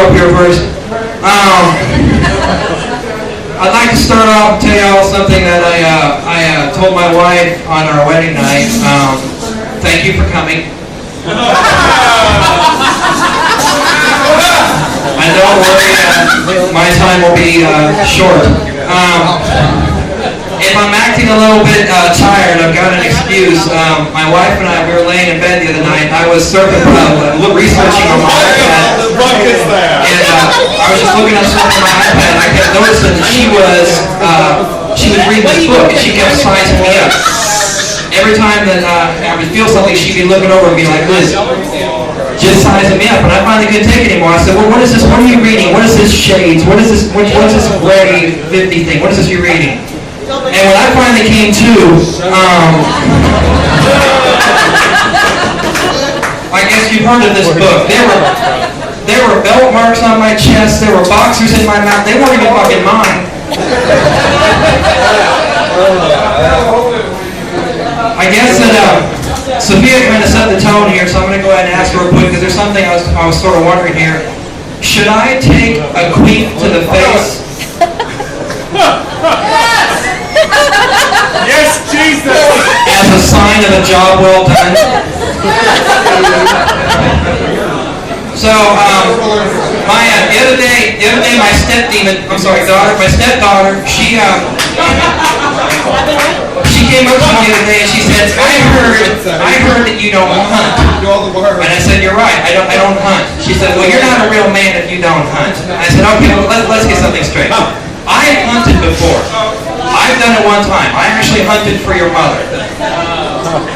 up here first. I'd like to start off and tell y'all something that I told my wife on our wedding night. Thank you for coming. And don't worry, my time will be short. If I'm acting a little bit tired, I've got an excuse. My wife and I, we were laying in bed the other night. I was surfing, researching on my iPad. And I was just looking at something on my iPad, and I kept noticing that she was reading this book, and she kept sizing me up. Every time that I would feel something, she'd be looking over and be like, Liz, just sizing me up. And I finally couldn't take it anymore. I said, well, what is this? What are you reading? What is this shades? What's this gray 50 thing? What is this you're reading? And when I finally came to, I guess you've heard of this book. There were belt marks on my chest. There were boxers in my mouth. They weren't even fucking mine. I guess that Sophia kind of set the tone here, so I'm going to go ahead and ask her real quick, because there's something I was sort of wondering here. Should I take a queef to the face? Yes, Jesus! As a sign of a job well done? So, the other day, my stepdaughter, she came up to me the other day and she said, I heard that you don't hunt. And I said, you're right, I don't hunt. She said, well, you're not a real man if you don't hunt. And I said, okay, well, let's get something straight. I have hunted before. I've done it one time. I actually hunted for your mother.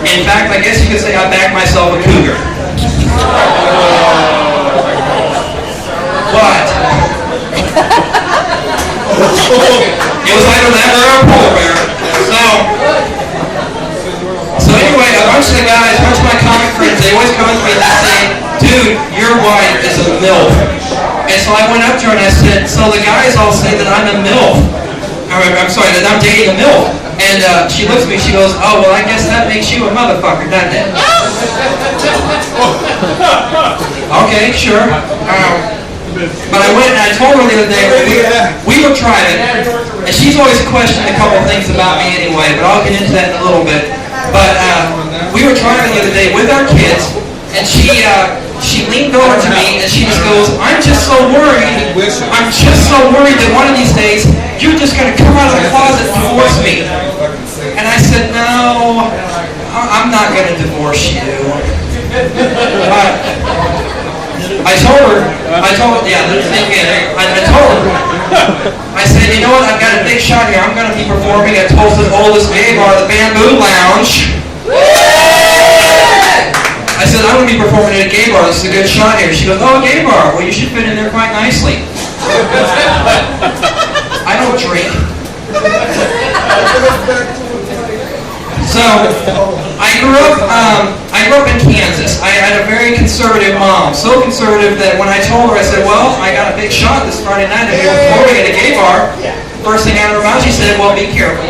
In fact, I guess you could say I backed myself a cougar. But it was either that or a polar bear. So anyway, a bunch of my comic friends, they always come up to me and they say, dude, your wife is a MILF. And so I went up to her and I said, so the guys all say that I'm a MILF. I'm sorry, that I'm dating a MILF. And she looks at me, she goes, oh, well, I guess that makes you a motherfucker, doesn't it? Okay, sure. But I went and I told her the other day, we were driving, and she's always questioned a couple things about me anyway, but I'll get into that in a little bit. But we were driving the other day with our kids, and she leaned over to me and she just goes, I'm just so worried that one of these days you're just going to come out of the closet and divorce me. And I said, no, I'm not going to divorce you. I told her, I said, you know what, I've got a big shot here. I'm going to be performing at Tulsas The Bamboo Lounge. I said, I'm going to be performing at a gay bar. This is a good shot here. She goes, oh, a gay bar. Well, you should fit in there quite nicely. I don't drink. So, I grew up in Kansas. I had a very conservative mom. So conservative that when I told her, I said, well, I got a big shot this Friday night. I'm performing at a gay bar. First thing out of her mouth, she said, well, be careful.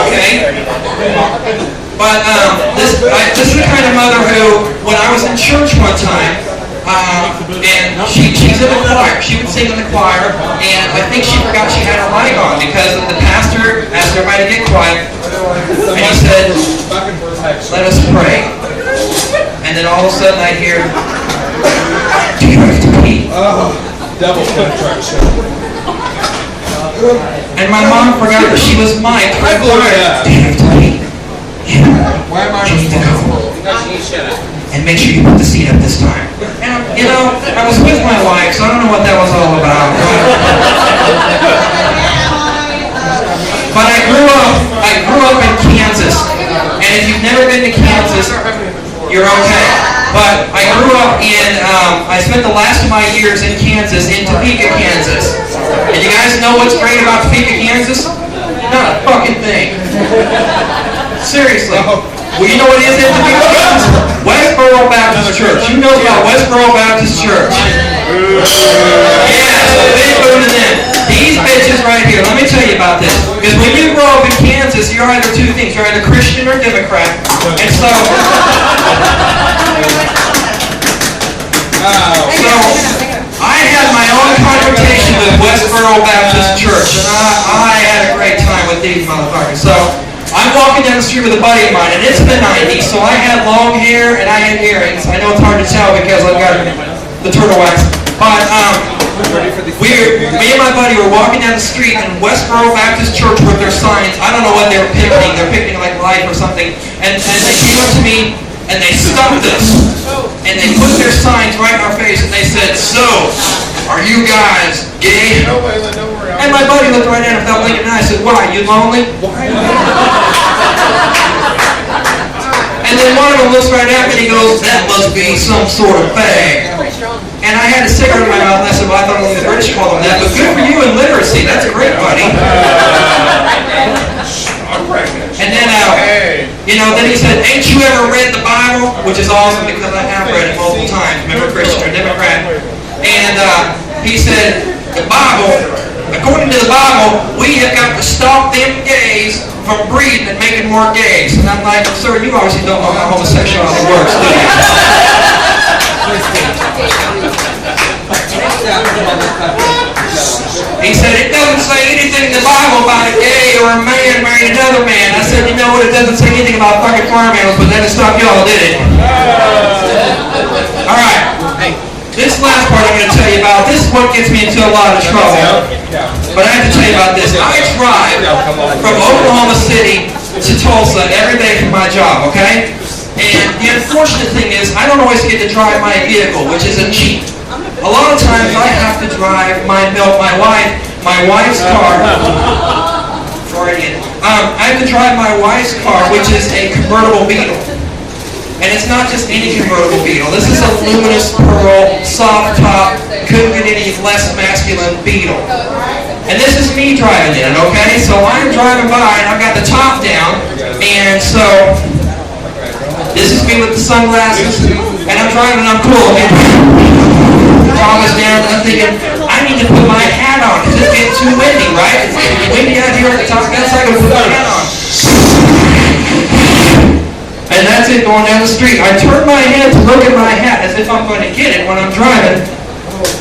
Okay. But this is the kind of mother who, when I was in church one time, and she's in the choir. She would sing in the choir, and I think she forgot she had her mic on because the pastor asked everybody to get quiet, and he said, let us pray. And then all of a sudden I hear, do you have to pee? Double contraction. And my mom forgot that she was mic'd. I believe that. Do you have to pee? Yeah. Why am I responsible? And make sure you put the seat up this time. And I was with my wife, so I don't know what that was all about. But I grew up in Kansas. And if you've never been to Kansas, you're okay. But I grew up I spent the last of my years in Kansas, in Topeka, Kansas. And you guys know what's great about Topeka, Kansas? Not a fucking thing. Seriously. Well, you know what it is in Topeka, Kansas? Westboro Baptist Church. Who knows about Westboro Baptist Church? Yeah, so big boom to them. These bitches right here, let me tell you about this. Because when you grow up in Kansas, you're either two things. You're either Christian or Democrat. And so So, I had my own confrontation with Westboro Baptist Church, and I had a great time with these motherfuckers. So, I'm walking down the street with a buddy of mine, and it's the 90s, so I had long hair and I had earrings. I know it's hard to tell because I've got the turtle wax. But, me and my buddy were walking down the street in Westboro Baptist Church with their signs. I don't know what they were picketing. They're picketing like life or something. And they came up to me, and they stopped us. And they put their signs right in our face, and they said, "So, are you guys gay?" And my buddy looked right at him without blinking, and I said, "Why, you lonely?" And then one of them looks right at me and he goes, "That must be some sort of fag." And I had a cigarette in my mouth and I said, "Well, I thought only the British called them that, but good for you in literacy. That's great, buddy." And then, then he said, "Ain't you ever read the Bible?" Which is awesome because I have read it multiple times. Remember, Christian or Democrat. And he said, "The Bible, according to the Bible, we have got to stop them gays from breeding and making more gays." And I'm like, "Sir, you obviously don't know how homosexuality works, do you?" He said, "It doesn't say anything in the Bible about a gay or a man marrying another man." I said, "You know what, it doesn't say anything about fucking farm animals, but that didn't stop y'all, did it?" Alright. This last part I'm going to tell you about, this is what gets me into a lot of trouble. But I have to tell you about this. I drive from Oklahoma City to Tulsa every day for my job, okay? And the unfortunate thing is, I don't always get to drive my vehicle, which is a Jeep. A lot of times I have to drive my wife's car. I have to drive my wife's car, which is a convertible Beetle. And it's not just any convertible Beetle. This is a luminous pearl, soft top, couldn't get any less masculine Beetle. And this is me driving in, okay? So I'm driving by and I've got the top down, and so this is me with the sunglasses, and I'm driving and I'm cool, and top is down, and I'm thinking, I need to put my hat on, because it's getting too windy, right? It's getting windy out here at the top, so I gotta put my hat on. And that's it, going down the street. I turn my head to look at my hat as if I'm going to get it when I'm driving.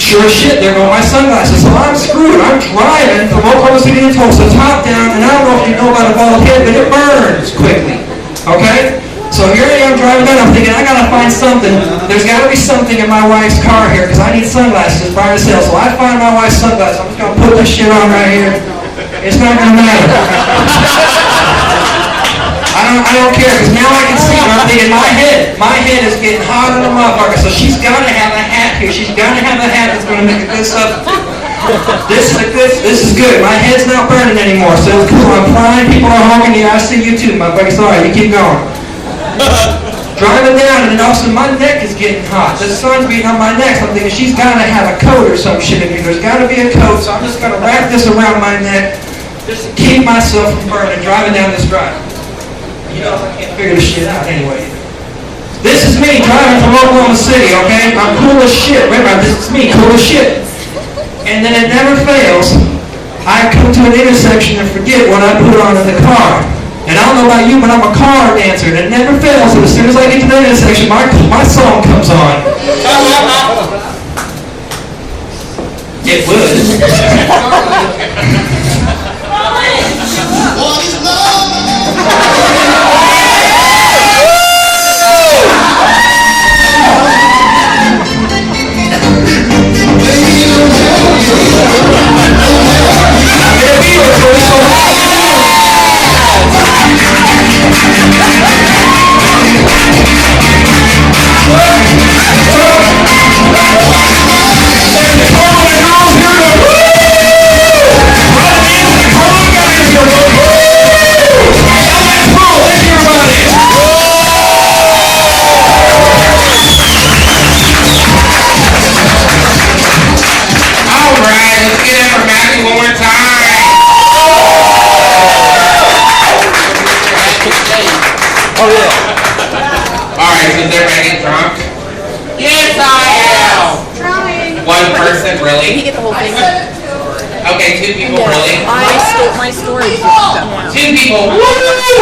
Sure as shit, there go my sunglasses. So I'm screwed. I'm driving from Oklahoma City to Tulsa, top down, and I don't know if you know about a bald head, but it burns quickly. Okay? So here I am driving down. I'm thinking, I gotta find something. There's gotta be something in my wife's car here, because I need sunglasses prior to sale. So I find my wife's sunglasses. I'm just gonna put this shit on right here. It's not gonna matter. I don't care, because now I can see, and I'm thinking, my head is getting hot on the motherfucker, so she's got to have a hat here. She's got to have a hat that's going to make a good substitute. This is good. My head's not burning anymore, so it's cool. I'm flying, people are honking here. I see you too, motherfucker. Sorry, you keep going. Driving down, and then all of a sudden my neck is getting hot. The sun's beating on my neck, so I'm thinking, she's got to have a coat or some shit in here. There's got to be a coat, so I'm just going to wrap this around my neck just to keep myself from burning, driving down this drive. You know, I can't figure this shit out anyway. This is me driving from Oklahoma City, okay? I'm cool as shit. Remember, this is me, cool as shit. And then it never fails. I come to an intersection and forget what I put on in the car. And I don't know about you, but I'm a car dancer, and it never fails. And as soon as I get to the intersection, my song comes on. It would. Really? You get the whole thing. Okay, 2 people, really? My story is 2 people. Woo!